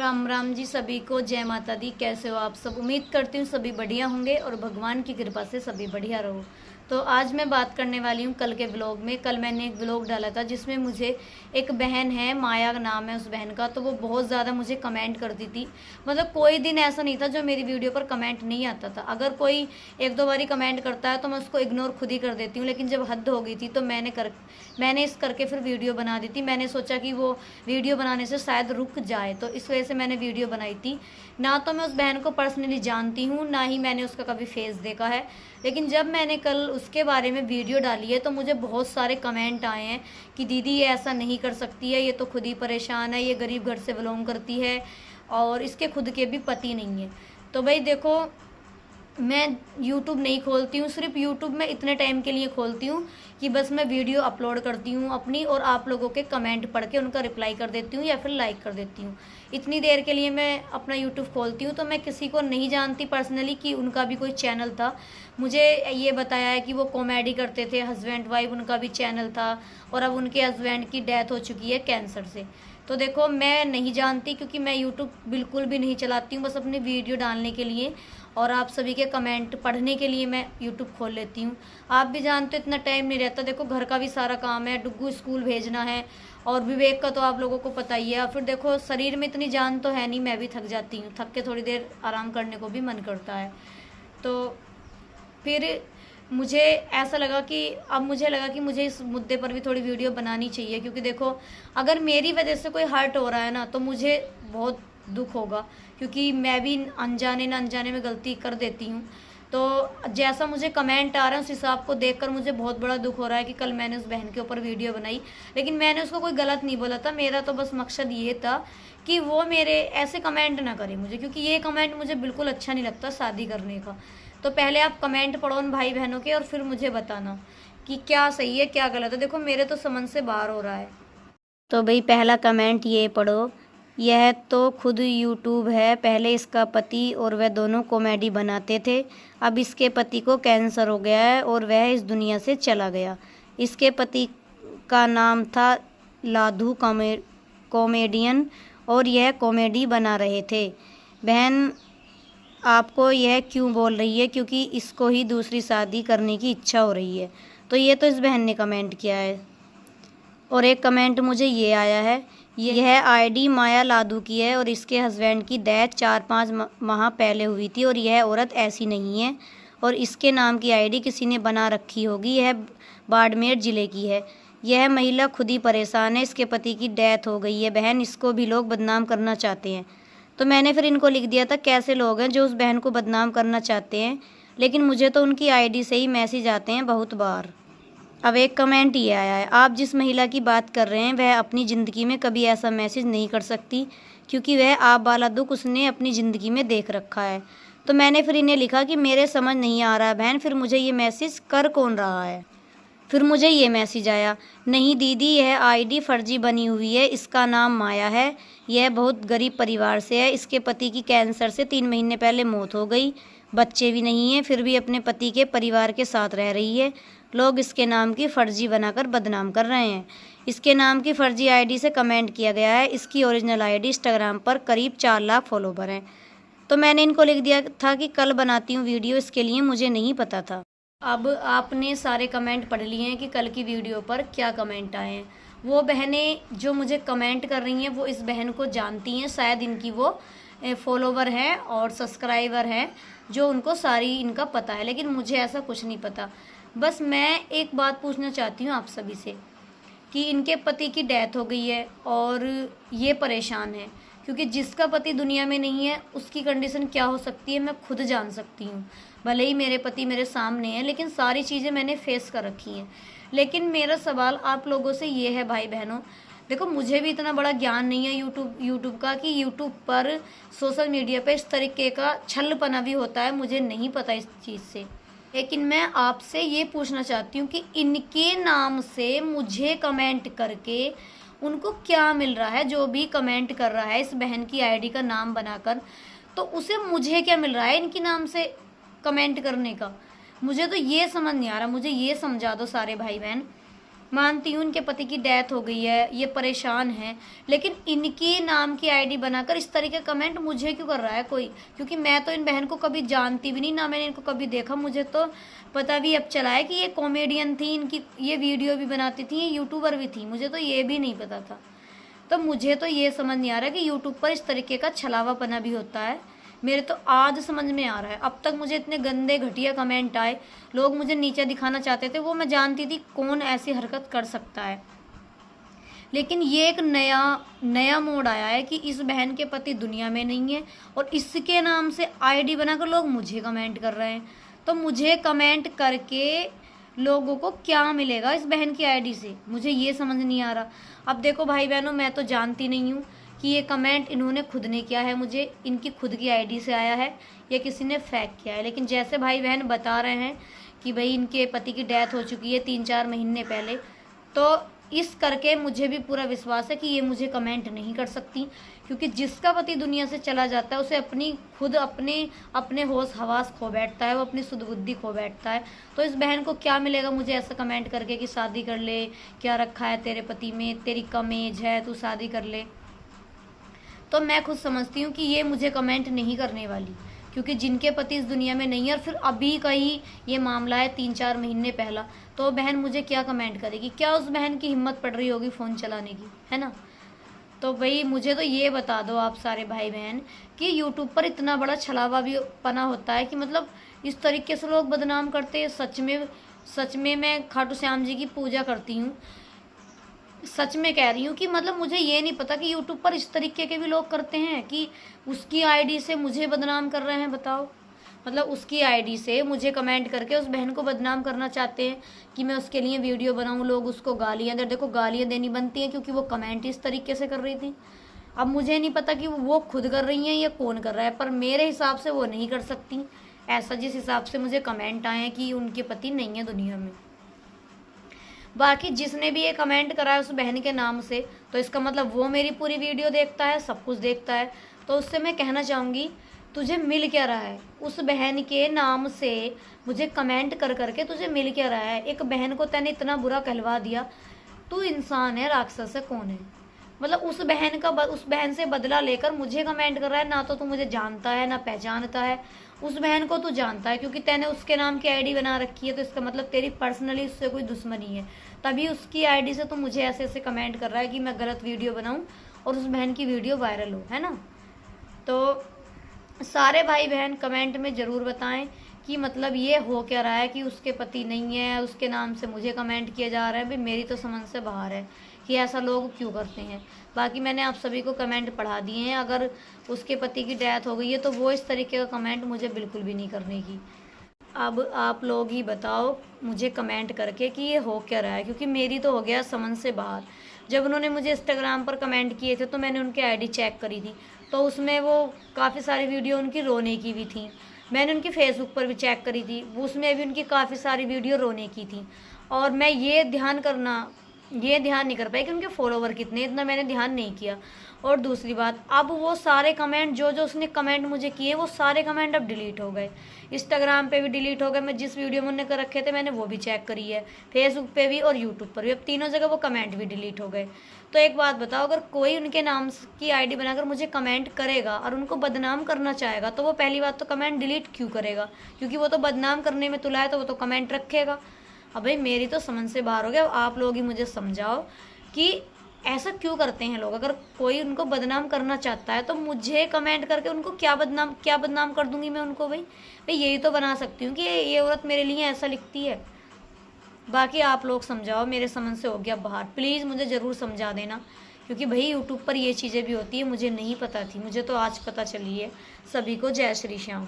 राम राम जी सभी को। जय माता दी। कैसे हो आप सब? उम्मीद करती हूँ सभी बढ़िया होंगे और भगवान की कृपा से सभी बढ़िया रहो। तो आज मैं बात करने वाली हूँ कल के व्लॉग में। कल मैंने एक व्लॉग डाला था जिसमें मुझे एक बहन है, माया नाम है उस बहन का, तो वो बहुत ज़्यादा मुझे कमेंट करती थी। मतलब कोई दिन ऐसा नहीं था जो मेरी वीडियो पर कमेंट नहीं आता था। अगर कोई एक दो बारी कमेंट करता है तो मैं उसको इग्नोर खुद ही कर देती हूँ, लेकिन जब हद हो गई थी तो मैंने इस करके फिर वीडियो बना दी थी। मैंने सोचा कि वो वीडियो बनाने से शायद रुक जाए, तो इस वजह से मैंने वीडियो बनाई थी। ना तो मैं उस बहन को पर्सनली जानती हूँ, ना ही मैंने उसका कभी फेस देखा है, लेकिन जब मैंने कल उसके बारे में वीडियो डाली है तो मुझे बहुत सारे कमेंट आए हैं कि दीदी ये ऐसा नहीं कर सकती है, ये तो खुद ही परेशान है, ये गरीब घर से बिलोंग करती है और इसके खुद के भी पति नहीं है। तो भाई देखो, मैं यूट्यूब नहीं खोलती हूँ, सिर्फ यूट्यूब में इतने टाइम के लिए खोलती हूँ कि बस मैं वीडियो अपलोड करती हूँ अपनी, और आप लोगों के कमेंट पढ़ के उनका रिप्लाई कर देती हूँ या फिर लाइक कर देती हूँ। इतनी देर के लिए मैं अपना यूट्यूब खोलती हूँ। तो मैं किसी को नहीं जानती पर्सनली कि उनका भी कोई चैनल था। मुझे ये बताया है कि वो कॉमेडी करते थे, हस्बैंड वाइफ उनका भी चैनल था, और अब उनके हस्बैंड की डेथ हो चुकी है कैंसर से। तो देखो, मैं नहीं जानती क्योंकि मैं यूट्यूब बिल्कुल भी नहीं चलाती हूँ, बस अपनी वीडियो डालने के लिए और आप सभी के कमेंट पढ़ने के लिए मैं यूट्यूब खोल लेती हूँ। आप भी जानते हो इतना टाइम नहीं रहता। देखो, घर का भी सारा काम है, डुग्गू स्कूल भेजना है, और विवेक का तो आप लोगों को पता ही है। और फिर देखो, शरीर में इतनी जान तो है नहीं, मैं भी थक जाती हूँ, थक के थोड़ी देर आराम करने को भी मन करता है। तो फिर मुझे ऐसा लगा कि मुझे इस मुद्दे पर भी थोड़ी वीडियो बनानी चाहिए, क्योंकि देखो, अगर मेरी वजह से कोई हर्ट हो रहा है ना तो मुझे बहुत दुख होगा, क्योंकि मैं भी अनजाने न अनजाने में गलती कर देती हूँ। तो जैसा मुझे कमेंट आ रहा है उस हिसाब को देखकर मुझे बहुत बड़ा दुख हो रहा है कि कल मैंने उस बहन के ऊपर वीडियो बनाई, लेकिन मैंने उसको कोई गलत नहीं बोला था। मेरा तो बस मकसद ये था कि वो मेरे ऐसे कमेंट ना करे मुझे, क्योंकि ये कमेंट मुझे बिल्कुल अच्छा नहीं लगता शादी करने का। तो पहले आप कमेंट पढ़ो उन भाई बहनों के और फिर मुझे बताना कि क्या सही है क्या गलत है। देखो, मेरे तो समझ से बाहर हो रहा है। तो भाई पहला कमेंट ये पढ़ो। यह तो खुद यूट्यूब है। पहले इसका पति और वह दोनों कॉमेडी बनाते थे, अब इसके पति को कैंसर हो गया है और वह इस दुनिया से चला गया। इसके पति का नाम था लाधू कॉमेडियन और यह कॉमेडी बना रहे थे। बहन आपको यह क्यों बोल रही है? क्योंकि इसको ही दूसरी शादी करने की इच्छा हो रही है। तो ये तो इस बहन ने कमेंट किया है। और एक कमेंट मुझे ये आया है, यह आईडी माया लादू की है और इसके हस्बैंड की डेथ 4-5 माह पहले हुई थी और यह औरत ऐसी नहीं है और इसके नाम की आईडी किसी ने बना रखी होगी। यह बाड़मेर ज़िले की है। यह महिला खुद ही परेशान है, इसके पति की डेथ हो गई है। बहन, इसको भी लोग बदनाम करना चाहते हैं। तो मैंने फिर इनको लिख दिया था, कैसे लोग हैं जो उस बहन को बदनाम करना चाहते हैं, लेकिन मुझे तो उनकी आईडी से ही मैसेज आते हैं बहुत बार। अब एक कमेंट ये आया है, आप जिस महिला की बात कर रहे हैं वह अपनी ज़िंदगी में कभी ऐसा मैसेज नहीं कर सकती, क्योंकि वह आप वाला दुख उसने अपनी ज़िंदगी में देख रखा है। तो मैंने फिर इन्हें लिखा कि मेरे समझ नहीं आ रहा है बहन, फिर मुझे ये मैसेज कर कौन रहा है? फिर मुझे ये मैसेज आया, नहीं दीदी, यह आईडी फर्जी बनी हुई है, इसका नाम माया है, यह बहुत गरीब परिवार से है, इसके पति की कैंसर से 3 महीने पहले मौत हो गई, बच्चे भी नहीं हैं, फिर भी अपने पति के परिवार के साथ रह रही है। लोग इसके नाम की फर्जी बनाकर बदनाम कर रहे हैं। इसके नाम की फर्जी आईडी से कमेंट किया गया है। इसकी ओरिजिनल आईडी इंस्टाग्राम पर करीब 4 लाख फॉलोवर हैं। तो मैंने इनको लिख दिया था कि कल बनाती हूँ वीडियो, इसके लिए मुझे नहीं पता था। अब आपने सारे कमेंट पढ़ लिए हैं कि कल की वीडियो पर क्या कमेंट आए हैं। वो बहनें जो मुझे कमेंट कर रही हैं वो इस बहन को जानती हैं, शायद इनकी वो फॉलोवर हैं और सब्सक्राइबर हैं, जो उनको सारी इनका पता है, लेकिन मुझे ऐसा कुछ नहीं पता। बस मैं एक बात पूछना चाहती हूँ आप सभी से कि इनके पति की डेथ हो गई है और ये परेशान है, क्योंकि जिसका पति दुनिया में नहीं है उसकी कंडीशन क्या हो सकती है मैं खुद जान सकती हूँ। भले ही मेरे पति मेरे सामने हैं, लेकिन सारी चीज़ें मैंने फेस कर रखी हैं। लेकिन मेरा सवाल आप लोगों से ये है भाई बहनों, देखो, मुझे भी इतना बड़ा ज्ञान नहीं है यूट्यूब का कि यूट्यूब पर सोशल मीडिया पर इस तरीके का छलपना भी होता है, मुझे नहीं पता इस चीज़ से। लेकिन मैं आपसे ये पूछना चाहती हूँ कि इनके नाम से मुझे कमेंट करके उनको क्या मिल रहा है? जो भी कमेंट कर रहा है इस बहन की आईडी का नाम बनाकर, तो उसे मुझे क्या मिल रहा है इनके नाम से कमेंट करने का? मुझे तो ये समझ नहीं आ रहा। मुझे ये समझा दो सारे भाई बहन मानती हूँ इनके पति की डेथ हो गई है, ये परेशान है, लेकिन इनकी नाम की आईडी बनाकर इस तरीके कमेंट मुझे क्यों कर रहा है कोई? क्योंकि मैं तो इन बहन को कभी जानती भी नहीं, ना मैंने इनको कभी देखा। मुझे तो पता भी अब चला है कि ये कॉमेडियन थी, इनकी ये वीडियो भी बनाती थी, ये यूट्यूबर भी थी, मुझे तो ये भी नहीं पता था। तो मुझे तो ये समझ नहीं आ रहा कि यूट्यूब पर इस तरीके का छलावापना भी होता है। मेरे तो आज समझ में आ रहा है। अब तक मुझे इतने गंदे घटिया कमेंट आए, लोग मुझे नीचे दिखाना चाहते थे, वो मैं जानती थी कौन ऐसी हरकत कर सकता है। लेकिन ये एक नया मोड़ आया है कि इस बहन के पति दुनिया में नहीं है और इसके नाम से आईडी बनाकर लोग मुझे कमेंट कर रहे हैं। तो मुझे कमेंट करके लोगों को क्या मिलेगा इस बहन की आईडी से, मुझे ये समझ नहीं आ रहा। अब देखो भाई बहनों, मैं तो जानती नहीं हूँ कि ये कमेंट इन्होंने खुद ने किया है, मुझे इनकी खुद की आईडी से आया है या किसी ने फेक किया है। लेकिन जैसे भाई बहन बता रहे हैं कि भाई इनके पति की डेथ हो चुकी है 3-4 महीने पहले, तो इस करके मुझे भी पूरा विश्वास है कि ये मुझे कमेंट नहीं कर सकती। क्योंकि जिसका पति दुनिया से चला जाता है उसे अपने होश हवास खो बैठता है, वो अपनी सुध बुद्धि खो बैठता है। तो इस बहन को क्या मिलेगा मुझे ऐसा कमेंट करके कि शादी कर ले, क्या रखा है तेरे पति में, तेरी कम एज है, तू शादी कर ले। तो मैं खुद समझती हूँ कि ये मुझे कमेंट नहीं करने वाली, क्योंकि जिनके पति इस दुनिया में नहीं है और फिर अभी का ही ये मामला है 3-4 महीने पहला, तो बहन मुझे क्या कमेंट करेगी? क्या उस बहन की हिम्मत पड़ रही होगी फ़ोन चलाने की, है ना? तो भाई मुझे तो ये बता दो आप सारे भाई बहन कि यूट्यूब पर इतना बड़ा छलावा भी पना होता है कि मतलब इस तरीके से लोग बदनाम करते हैं। सच में मैं खाटू श्याम जी की पूजा करती हूँ, सच में कह रही हूँ कि मतलब मुझे ये नहीं पता कि यूट्यूब पर इस तरीके के भी लोग करते हैं कि उसकी आईडी से मुझे बदनाम कर रहे हैं। बताओ, मतलब उसकी आईडी से मुझे कमेंट करके उस बहन को बदनाम करना चाहते हैं कि मैं उसके लिए वीडियो बनाऊँ, लोग उसको गालियाँ दें। देखो, गालियाँ देनी बनती हैं क्योंकि वो कमेंट इस तरीके से कर रही थी। अब मुझे नहीं पता कि वो खुद कर रही हैं या कौन कर रहा है, पर मेरे हिसाब से वो नहीं कर सकती ऐसा, जिस हिसाब से मुझे कमेंट आए हैं कि उनके पति नहीं है दुनिया में। बाकी जिसने भी ये कमेंट करा है उस बहन के नाम से, तो इसका मतलब वो मेरी पूरी वीडियो देखता है, सब कुछ देखता है। तो उससे मैं कहना चाहूँगी, तुझे मिल क्या रहा है? उस बहन के नाम से मुझे कमेंट कर करके तुझे मिल क्या रहा है? एक बहन को तैने इतना बुरा कहलवा दिया, तू इंसान है राक्षस है कौन है? मतलब उस बहन से बदला लेकर मुझे कमेंट कर रहा है। ना तो तू मुझे जानता है ना पहचानता है, उस बहन को तू जानता है क्योंकि तैने उसके नाम की आईडी बना रखी है, तो इसका मतलब तेरी पर्सनली उससे कोई दुश्मनी है। तभी उसकी आईडी से तू मुझे ऐसे ऐसे कमेंट कर रहा है कि मैं गलत वीडियो बनाऊं और उस बहन की वीडियो वायरल हो, है ना? तो सारे भाई बहन कमेंट में ज़रूर बताएं कि मतलब ये हो क्या रहा है कि उसके पति नहीं है, उसके नाम से मुझे कमेंट किया जा रहा है। भाई मेरी तो समझ से बाहर है कि ऐसा लोग क्यों करते हैं। बाकी मैंने आप सभी को कमेंट पढ़ा दिए हैं। अगर उसके पति की डेथ हो गई है तो वो इस तरीके का कमेंट मुझे बिल्कुल भी नहीं करने की। अब आप लोग ही बताओ मुझे कमेंट करके कि ये हो क्या रहा है, क्योंकि मेरी तो हो गया समझ से बाहर। जब उन्होंने मुझे इंस्टाग्राम पर कमेंट किए थे तो मैंने उनकी आईडी चेक करी थी, तो उसमें वो काफ़ी सारी वीडियो उनकी रोने की भी थी। मैंने उनकी फेसबुक पर भी चेक करी थी, उसमें भी उनकी काफ़ी सारी वीडियो रोने की थी। और मैं ये ध्यान नहीं कर पाई कि उनके फॉलोवर कितने, इतना मैंने ध्यान नहीं किया। और दूसरी बात, अब वो सारे कमेंट जो उसने कमेंट मुझे किए, वो सारे कमेंट अब डिलीट हो गए। इंस्टाग्राम पे भी डिलीट हो गए। मैं जिस वीडियो में उन्होंने कर रखे थे मैंने वो भी चेक करी है, फेसबुक पे भी और यूट्यूब पर भी। अब तीनों जगह वो कमेंट भी डिलीट हो गए। तो एक बात बताओ, अगर कोई उनके नाम की आईडी बनाकर मुझे कमेंट करेगा और उनको बदनाम करना चाहेगा, तो वो पहली बात तो कमेंट डिलीट क्यों करेगा? क्योंकि वो तो बदनाम करने में तुला है, तो वो तो कमेंट रखेगा। अब भाई मेरी तो समझ से बाहर हो गया। आप लोग ही मुझे समझाओ कि ऐसा क्यों करते हैं लोग। अगर कोई उनको बदनाम करना चाहता है तो मुझे कमेंट करके उनको क्या बदनाम कर दूंगी मैं उनको? भाई यही तो बना सकती हूँ कि ये औरत मेरे लिए ऐसा लिखती है। बाकी आप लोग समझाओ, मेरे समझ से हो गया बाहर। प्लीज़ मुझे ज़रूर समझा देना, क्योंकि भाई यूट्यूब पर ये चीज़ें भी होती है, मुझे नहीं पता थी, मुझे तो आज पता चली है। सभी को जय श्री श्याम।